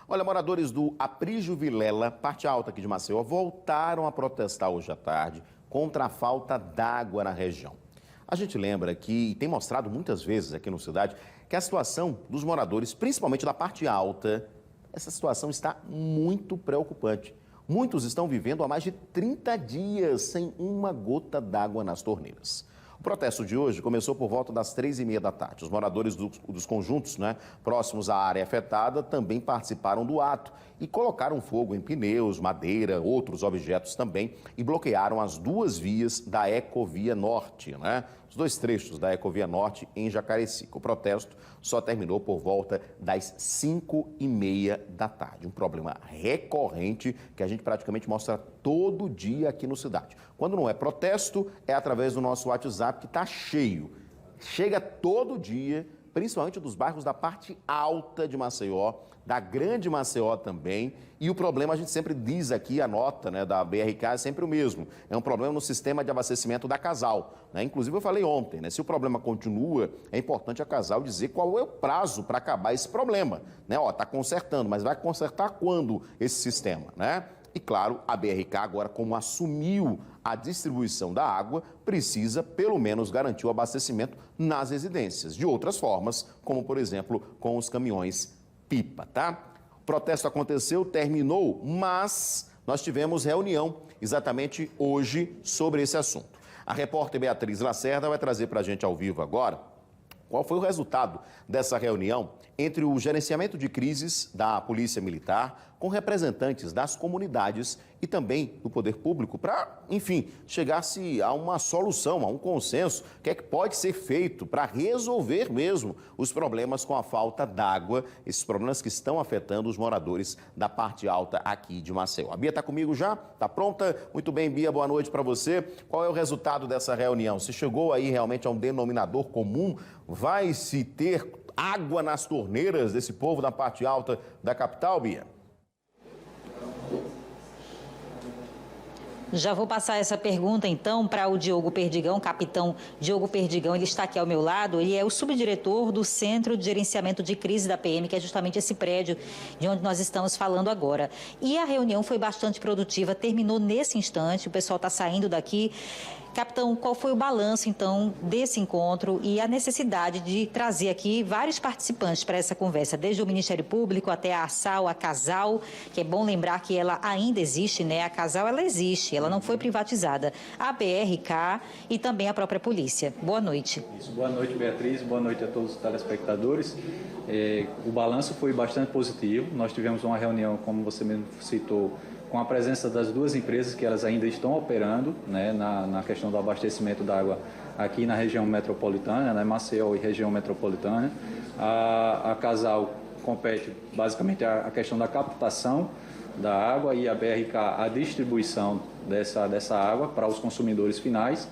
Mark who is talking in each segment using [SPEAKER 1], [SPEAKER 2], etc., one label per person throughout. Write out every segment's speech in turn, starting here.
[SPEAKER 1] Olha, moradores do Aprígio Vilela, parte alta aqui de Maceió, voltaram a protestar hoje à tarde contra a falta d'água na região. A gente lembra que, e tem mostrado muitas vezes aqui na cidade, que a situação dos moradores, principalmente da parte alta, essa situação está muito preocupante. Muitos estão vivendo há mais de 30 dias sem uma gota d'água nas torneiras. O protesto de hoje começou por volta das 3h30 da tarde. Os moradores dos conjuntos, próximos à área afetada também participaram do ato e colocaram fogo em pneus, madeira, outros objetos também e bloquearam as duas vias da Ecovia Norte, os dois trechos da Ecovia Norte em Jacarecica. O protesto só terminou por volta das 5h30 da tarde. Um problema recorrente que a gente praticamente mostra todo dia aqui no Cidade. Quando não é protesto, é através do nosso WhatsApp que está cheio. Chega todo dia, principalmente dos bairros da parte alta de Maceió, da Grande Maceió também. E o problema, a gente sempre diz aqui, a nota da BRK é sempre o mesmo. É um problema no sistema de abastecimento da Casal. Inclusive, eu falei ontem, se o problema continua, é importante a Casal dizer qual é o prazo para acabar esse problema. Está consertando, mas vai consertar quando esse sistema, E, claro, a BRK agora, como assumiu a distribuição da água, precisa, pelo menos, garantir o abastecimento nas residências. De outras formas, como, por exemplo, com os caminhões-pipa, O protesto aconteceu, terminou, mas nós tivemos reunião exatamente hoje sobre esse assunto. A repórter Beatriz Lacerda vai trazer para a gente ao vivo agora qual foi o resultado dessa reunião entre o gerenciamento de crises da Polícia Militar com representantes das comunidades e também do poder público para, enfim, chegar-se a uma solução, a um consenso, o que é que pode ser feito para resolver mesmo os problemas com a falta d'água, esses problemas que estão afetando os moradores da parte alta aqui de Maceió. A Bia está comigo já? Está pronta? Muito bem, Bia, boa noite para você. Qual é o resultado dessa reunião? Se chegou aí realmente a um denominador comum? Vai-se ter água nas torneiras desse povo da parte alta da capital, Bia?
[SPEAKER 2] Já vou passar essa pergunta, então, para o Diogo Perdigão, capitão Diogo Perdigão. Ele está aqui ao meu lado, ele é o subdiretor do Centro de Gerenciamento de Crise da PM, que é justamente esse prédio de onde nós estamos falando agora. E a reunião foi bastante produtiva, terminou nesse instante, o pessoal está saindo daqui. Capitão, qual foi o balanço, então, desse encontro e a necessidade de trazer aqui vários participantes para essa conversa, desde o Ministério Público até a ASAL, a Casal, que é bom lembrar que ela ainda existe, A Casal, ela existe, ela não foi privatizada. A BRK e também a própria polícia. Boa noite.
[SPEAKER 3] Isso, boa noite, Beatriz, boa noite a todos os telespectadores. O balanço foi bastante positivo. Nós tivemos uma reunião, como você mesmo citou, com a presença das duas empresas que elas ainda estão operando na questão do abastecimento da água aqui na região metropolitana, Maceió e região metropolitana. A Casal compete basicamente a questão da captação da água e a BRK a distribuição dessa água para os consumidores finais.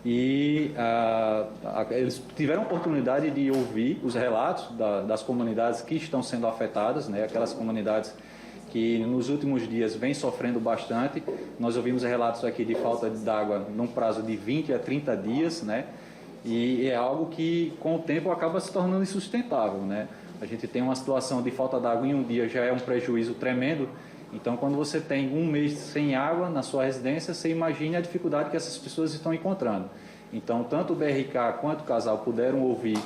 [SPEAKER 3] E eles tiveram a oportunidade de ouvir os relatos das comunidades que estão sendo afetadas, aquelas comunidades que nos últimos dias vem sofrendo bastante. Nós ouvimos relatos aqui de falta de água num prazo de 20 a 30 dias, E é algo que com o tempo acaba se tornando insustentável, A gente tem uma situação de falta de água em um dia, já é um prejuízo tremendo. Então, quando você tem um mês sem água na sua residência, você imagina a dificuldade que essas pessoas estão encontrando. Então, tanto o BRK quanto o Casal puderam ouvir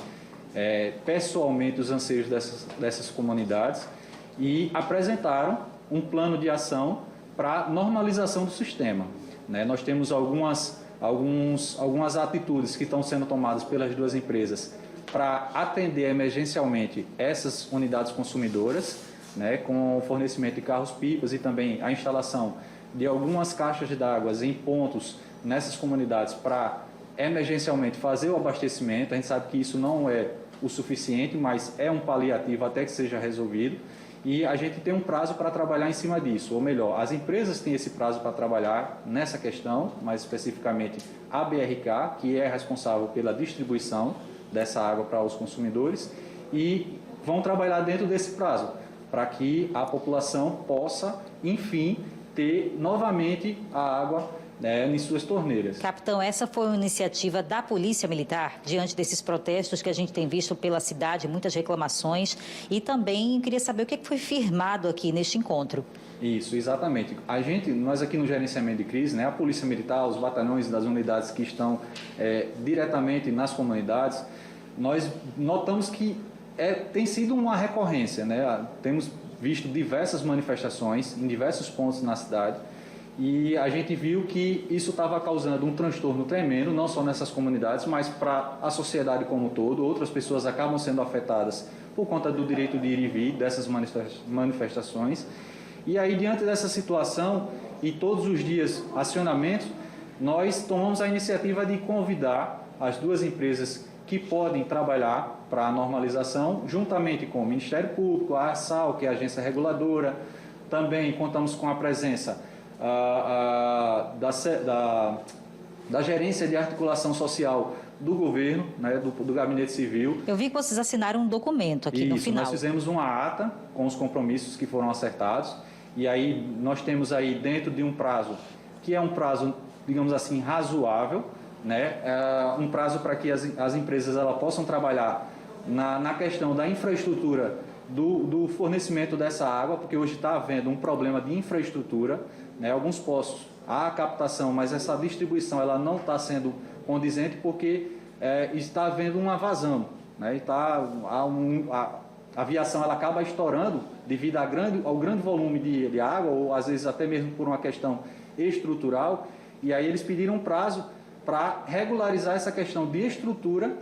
[SPEAKER 3] pessoalmente os anseios dessas comunidades e apresentaram um plano de ação para normalização do sistema. Nós temos algumas atitudes que estão sendo tomadas pelas duas empresas para atender emergencialmente essas unidades consumidoras, com o fornecimento de carros-pipas e também a instalação de algumas caixas de água em pontos nessas comunidades para emergencialmente fazer o abastecimento. A gente sabe que isso não é o suficiente, mas é um paliativo até que seja resolvido. E a gente tem um prazo para trabalhar em cima disso, ou melhor, as empresas têm esse prazo para trabalhar nessa questão, mais especificamente a BRK, que é responsável pela distribuição dessa água para os consumidores, e vão trabalhar dentro desse prazo, para que a população possa, enfim, ter novamente a água em suas torneiras.
[SPEAKER 2] Capitão, essa foi uma iniciativa da Polícia Militar, diante desses protestos que a gente tem visto pela cidade, muitas reclamações, e também queria saber o que foi firmado aqui neste encontro.
[SPEAKER 3] Isso, exatamente. Nós aqui no gerenciamento de crise, a Polícia Militar, os batalhões das unidades que estão diretamente nas comunidades, nós notamos que tem sido uma recorrência, Temos visto diversas manifestações em diversos pontos na cidade, e a gente viu que isso estava causando um transtorno tremendo, não só nessas comunidades, mas para a sociedade como um todo. Outras pessoas acabam sendo afetadas por conta do direito de ir e vir dessas manifestações. E aí, diante dessa situação e todos os dias acionamentos, nós tomamos a iniciativa de convidar as duas empresas que podem trabalhar para a normalização, juntamente com o Ministério Público, a ASAL, que é a agência reguladora. Também contamos com a presença da Gerência de Articulação Social do governo, do Gabinete Civil.
[SPEAKER 2] Eu vi que vocês assinaram um documento aqui no final.
[SPEAKER 3] Nós fizemos uma ata com os compromissos que foram acertados, e aí nós temos aí dentro de um prazo, que é um prazo, digamos assim, razoável, um prazo para que as empresas possam trabalhar na questão da infraestrutura do fornecimento dessa água, porque hoje está havendo um problema de infraestrutura, alguns postos há a captação, mas essa distribuição ela não está sendo condizente porque está havendo uma vazão, a aviação ela acaba estourando devido ao grande volume de água, ou às vezes até mesmo por uma questão estrutural, e aí eles pediram um prazo para regularizar essa questão de estrutura,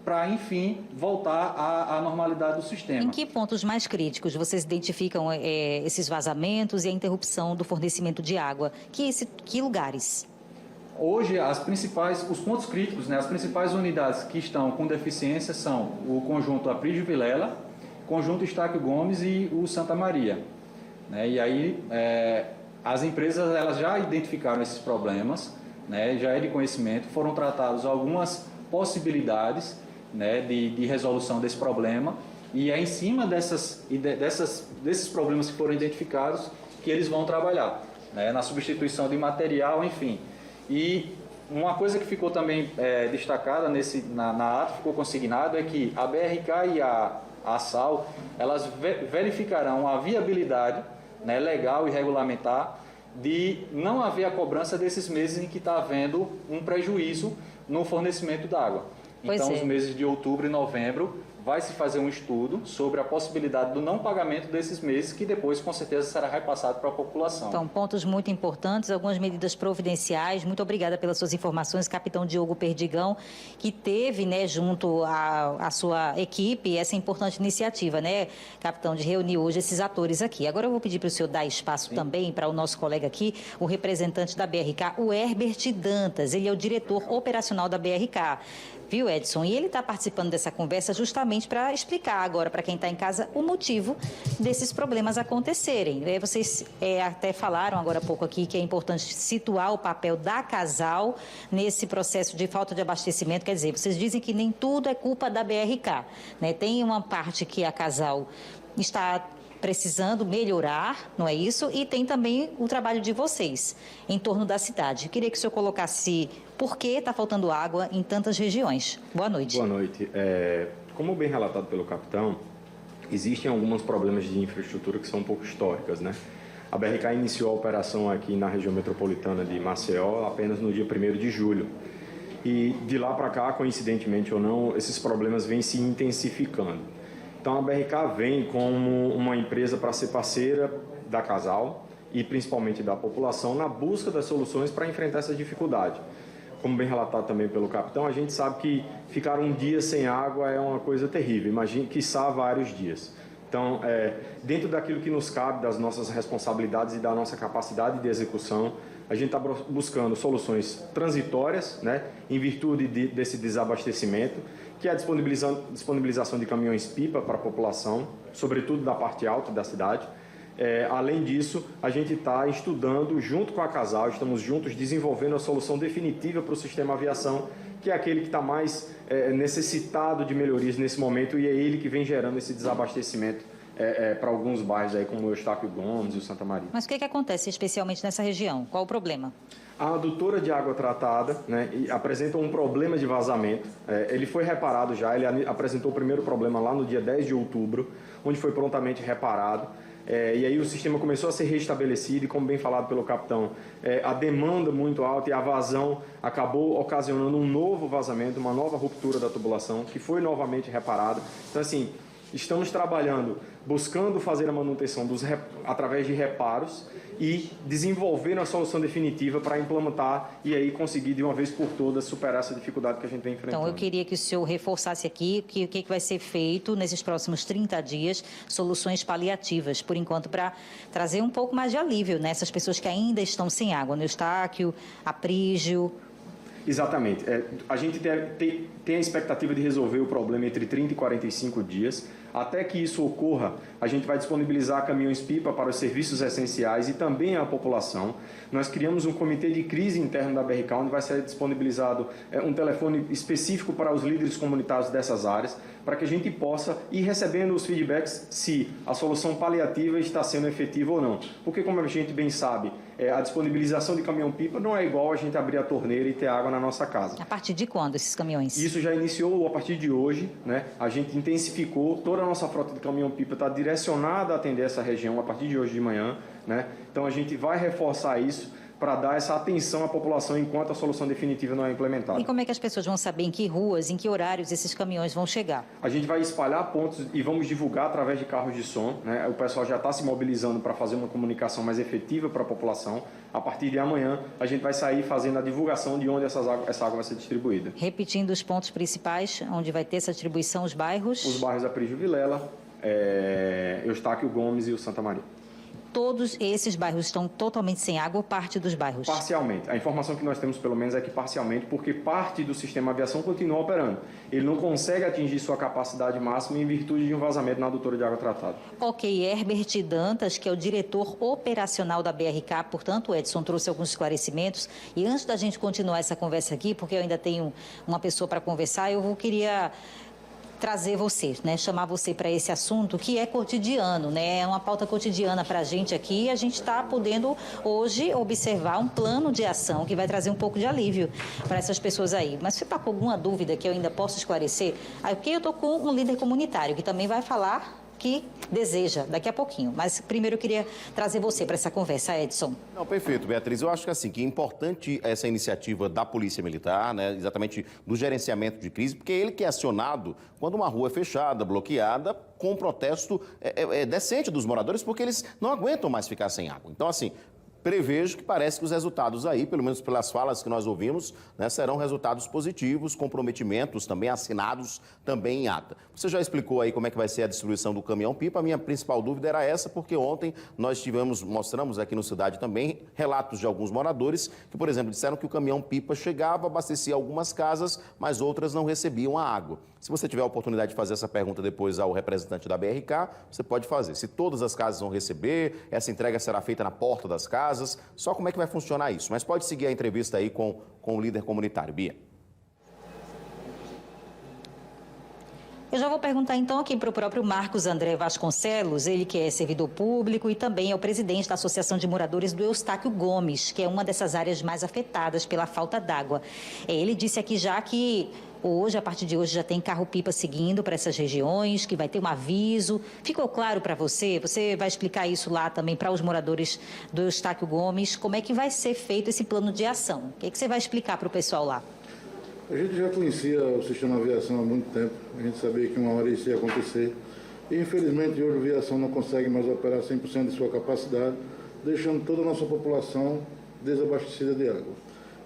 [SPEAKER 3] para, enfim, voltar à normalidade do sistema.
[SPEAKER 2] Em que pontos mais críticos vocês identificam esses vazamentos e a interrupção do fornecimento de água? Que lugares?
[SPEAKER 3] Hoje, os pontos críticos, as principais unidades que estão com deficiência são o conjunto Aprígio Vilela, conjunto Estáquio Gomes e o Santa Maria. E aí, as empresas elas já identificaram esses problemas, já é de conhecimento, foram tratadas algumas possibilidades de resolução desse problema, e é em cima desses problemas que foram identificados que eles vão trabalhar, na substituição de material, enfim. E uma coisa que ficou também destacada na ata, ficou consignado, é que a BRK e a ASAL, elas verificarão a viabilidade legal e regulamentar de não haver a cobrança desses meses em que está havendo um prejuízo no fornecimento d'água. Então, os meses de outubro e novembro, vai se fazer um estudo sobre a possibilidade do não pagamento desses meses, que depois, com certeza, será repassado para a população.
[SPEAKER 2] Então, pontos muito importantes, algumas medidas providenciais. Muito obrigada pelas suas informações, capitão Diogo Perdigão, que teve, junto à sua equipe, essa importante iniciativa, capitão, de reunir hoje esses atores aqui. Agora eu vou pedir para o senhor dar espaço também para o nosso colega aqui, o representante da BRK, o Herbert Dantas. Ele é o diretor operacional da BRK. Viu, Edson? E ele está participando dessa conversa justamente para explicar agora para quem está em casa o motivo desses problemas acontecerem. Vocês até falaram agora há pouco aqui que é importante situar o papel da Casal nesse processo de falta de abastecimento. Quer dizer, vocês dizem que nem tudo é culpa da BRK, Tem uma parte que a Casal está precisando melhorar, não é isso? E tem também o trabalho de vocês em torno da cidade. Eu queria que o senhor colocasse por que está faltando água em tantas regiões. Boa noite.
[SPEAKER 4] Boa noite. Como bem relatado pelo capitão, existem alguns problemas de infraestrutura que são um pouco históricas, A BRK iniciou a operação aqui na região metropolitana de Maceió apenas no dia 1º de julho. E de lá para cá, coincidentemente ou não, esses problemas vêm se intensificando. Então, a BRK vem como uma empresa para ser parceira da Casal e principalmente da população na busca das soluções para enfrentar essa dificuldade. Como bem relatado também pelo capitão, a gente sabe que ficar um dia sem água é uma coisa terrível. Imagine, quiçá, vários dias. Então, dentro daquilo que nos cabe, das nossas responsabilidades e da nossa capacidade de execução, a gente está buscando soluções transitórias, em virtude desse desabastecimento, que é a disponibilização de caminhões-pipa para a população, sobretudo da parte alta da cidade. Além disso, a gente está estudando, junto com a Casal, estamos juntos desenvolvendo a solução definitiva para o sistema aviação, que é aquele que está mais necessitado de melhorias nesse momento, e é ele que vem gerando esse desabastecimento para alguns bairros aí, como o Eustáquio Gomes e o Santa Maria.
[SPEAKER 2] Mas o que acontece especialmente nessa região? Qual o problema?
[SPEAKER 4] A adutora de água tratada, né, apresenta um problema de vazamento. Ele foi reparado já, ele apresentou o primeiro problema lá no dia 10 de outubro, onde foi prontamente reparado. E aí o sistema começou a ser restabelecido e, como bem falado pelo capitão, a demanda muito alta e a vazão acabou ocasionando um novo vazamento, uma nova ruptura da tubulação, que foi novamente reparada. Então, assim, estamos trabalhando, buscando fazer a manutenção através de reparos e desenvolver a solução definitiva para implementar e aí conseguir de uma vez por todas superar essa dificuldade que a gente vem enfrentando.
[SPEAKER 2] Então, eu queria que o senhor reforçasse aqui o que vai ser feito nesses próximos 30 dias, soluções paliativas, por enquanto, para trazer um pouco mais de alívio nessas pessoas que ainda estão sem água, no Eustáquio, Aprígio.
[SPEAKER 4] Exatamente. A gente tem a expectativa de resolver o problema entre 30 e 45 dias. Até que isso ocorra, a gente vai disponibilizar caminhões-pipa para os serviços essenciais e também a população. Nós criamos um comitê de crise interno da BRK, onde vai ser disponibilizado um telefone específico para os líderes comunitários dessas áreas, para que a gente possa ir recebendo os feedbacks se a solução paliativa está sendo efetiva ou não. Porque, como a gente bem sabe, a disponibilização de caminhão-pipa não é igual a gente abrir a torneira e ter água na nossa casa.
[SPEAKER 2] A partir de quando esses caminhões?
[SPEAKER 4] Isso já iniciou a partir de hoje, né? A gente intensificou, toda a nossa frota de caminhão-pipa está direcionada a atender essa região a partir de hoje de manhã, né? Então a gente vai reforçar isso para dar essa atenção à população enquanto a solução definitiva não é implementada.
[SPEAKER 2] E como é que as pessoas vão saber em que ruas, em que horários esses caminhões vão chegar?
[SPEAKER 4] A gente vai espalhar pontos e vamos divulgar através de carros de som, né? O pessoal já está se mobilizando para fazer uma comunicação mais efetiva para a população. A partir de amanhã, a gente vai sair fazendo a divulgação de onde essa água vai ser distribuída.
[SPEAKER 2] Repetindo os pontos principais, onde vai ter essa distribuição, os bairros?
[SPEAKER 4] Os bairros Aprígio Vilela, Eustáquio Gomes e o Santa Maria.
[SPEAKER 2] Todos esses bairros estão totalmente sem água ou parte dos bairros?
[SPEAKER 4] Parcialmente. A informação que nós temos, pelo menos, é que parcialmente, porque parte do sistema aviação continua operando. Ele não consegue atingir sua capacidade máxima em virtude de um vazamento na adutora de água tratada.
[SPEAKER 2] Ok, Herbert Dantas, que é o diretor operacional da BRK, portanto, o Edson trouxe alguns esclarecimentos. E antes da gente continuar essa conversa aqui, porque eu ainda tenho uma pessoa para conversar, queria trazer você, né, chamar você para esse assunto que é cotidiano, né, é uma pauta cotidiana para a gente aqui e a gente está podendo hoje observar um plano de ação que vai trazer um pouco de alívio para essas pessoas aí. Mas se está com alguma dúvida que eu ainda posso esclarecer, porque eu estou com um líder comunitário que também vai falar que deseja daqui a pouquinho. Mas primeiro eu queria trazer você para essa conversa, Edson.
[SPEAKER 1] Não, perfeito, Beatriz. Eu acho que assim, que é importante essa iniciativa da Polícia Militar, né, exatamente do gerenciamento de crise, porque é ele que é acionado quando uma rua é fechada, bloqueada, com um protesto decente dos moradores, porque eles não aguentam mais ficar sem água. Então, assim, prevejo que parece que os resultados aí, pelo menos pelas falas que nós ouvimos, né, serão resultados positivos, comprometimentos também assinados também em ata. Você já explicou aí como é que vai ser a distribuição do caminhão-pipa. A minha principal dúvida era essa, porque ontem nós mostramos aqui no Cidade também relatos de alguns moradores que, por exemplo, disseram que o caminhão-pipa chegava, abastecia algumas casas, mas outras não recebiam a água. Se você tiver a oportunidade de fazer essa pergunta depois ao representante da BRK, você pode fazer. Se todas as casas vão receber, essa entrega será feita na porta das casas, só como é que vai funcionar isso. Mas pode seguir a entrevista aí com o líder comunitário. Bia.
[SPEAKER 2] Eu já vou perguntar então aqui para o próprio Marcos André Vasconcelos, ele que é servidor público e também é o presidente da Associação de Moradores do Eustáquio Gomes, que é uma dessas áreas mais afetadas pela falta d'água. Ele disse aqui já que hoje, a partir de hoje, já tem carro-pipa seguindo para essas regiões, que vai ter um aviso. Ficou claro para você? Você vai explicar isso lá também para os moradores do Eustáquio Gomes, como é que vai ser feito esse plano de ação? O que você vai explicar para o pessoal lá?
[SPEAKER 5] A gente já conhecia o sistema de aviação há muito tempo, a gente sabia que uma hora isso ia acontecer. E, infelizmente, hoje a aviação não consegue mais operar 100% de sua capacidade, deixando toda a nossa população desabastecida de água.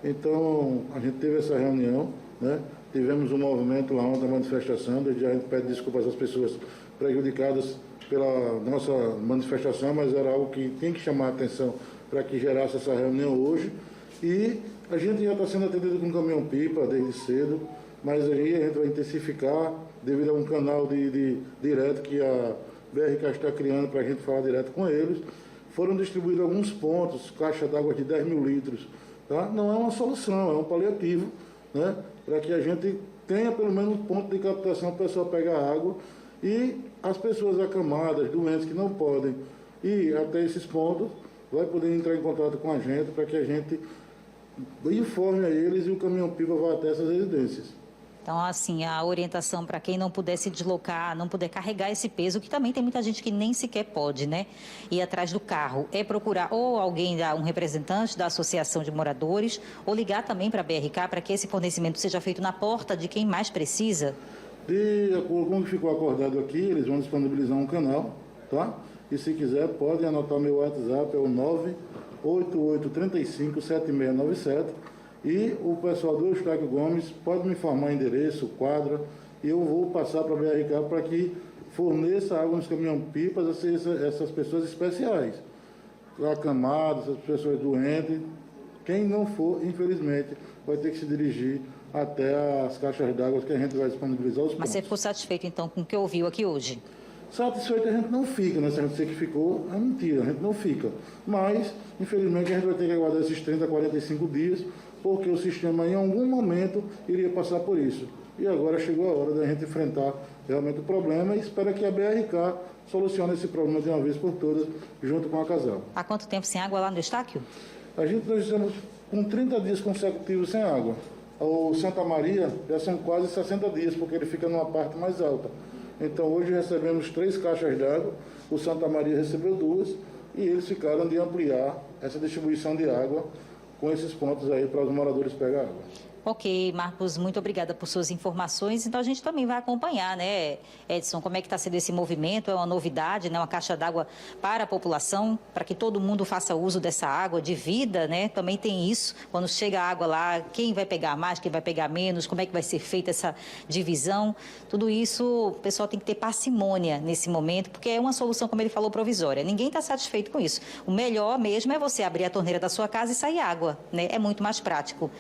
[SPEAKER 5] Então, a gente teve essa reunião, né? Tivemos um movimento lá ontem, a manifestação, desde já a gente pede desculpas às pessoas prejudicadas pela nossa manifestação, mas era algo que tem que chamar a atenção para que gerasse essa reunião hoje. E a gente já está sendo atendido com caminhão-pipa desde cedo, mas aí a gente vai intensificar devido a um canal de direto que a BRK está criando para a gente falar direto com eles. Foram distribuídos alguns pontos, caixa d'água de 10 mil litros. Tá? Não é uma solução, é um paliativo, né? Para que a gente tenha pelo menos um ponto de captação para a pessoa pegar água E as pessoas acamadas, doentes que não podem ir até esses pontos, vai poder entrar em contato com a gente para que a gente informe a eles e o caminhão-pipa vá até essas residências.
[SPEAKER 2] Então, assim, a orientação para quem não puder se deslocar, não puder carregar esse peso, que também tem muita gente que nem sequer pode, né, ir atrás do carro, é procurar ou alguém, um representante da associação de moradores, ou ligar também para a BRK para que esse fornecimento seja feito na porta de quem mais precisa.
[SPEAKER 5] De acordo com o que ficou acordado aqui, eles vão disponibilizar um canal, tá? E se quiser, pode anotar meu WhatsApp, é o 988357697. E o pessoal do Eustáquio Gomes pode me informar endereço, quadra, e eu vou passar para a BRK para que forneça água nos caminhão-pipas a essas pessoas especiais, acamadas, essas pessoas doentes. Quem não for, infelizmente, vai ter que se dirigir até as caixas d'água que a gente vai disponibilizar os pontos.
[SPEAKER 2] Mas você ficou satisfeito, então, com o que ouviu aqui hoje?
[SPEAKER 5] Satisfeito a gente não fica, né? Se a gente disser que ficou, é mentira, a gente não fica. Mas, infelizmente, a gente vai ter que aguardar esses 30 a 45 dias, porque o sistema em algum momento iria passar por isso. E agora chegou a hora da gente enfrentar realmente o problema e espera que a BRK solucione esse problema de uma vez por todas, junto com a Casal.
[SPEAKER 2] Há quanto tempo sem água lá no Eustáquio?
[SPEAKER 5] Nós estamos com 30 dias consecutivos sem água. O Santa Maria já são quase 60 dias, porque ele fica numa parte mais alta. Então, hoje recebemos 3 caixas d'água, o Santa Maria recebeu 2, e eles ficaram de ampliar essa distribuição de água com esses pontos aí para os moradores pegar água.
[SPEAKER 2] Ok, Marcos, muito obrigada por suas informações. Então, a gente também vai acompanhar, né, Edson, como é que está sendo esse movimento? É uma novidade, né, uma caixa d'água para a população, para que todo mundo faça uso dessa água de vida, né? Também tem isso, quando chega a água lá, quem vai pegar mais, quem vai pegar menos, como é que vai ser feita essa divisão? Tudo isso, o pessoal tem que ter parcimônia nesse momento, porque é uma solução, como ele falou, provisória. Ninguém está satisfeito com isso. O melhor mesmo é você abrir a torneira da sua casa e sair água, né? É muito mais prático.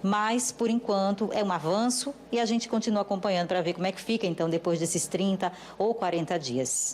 [SPEAKER 2] Mas, por enquanto, é um avanço e a gente continua acompanhando para ver como é que fica, então, depois desses 30 ou 40 dias.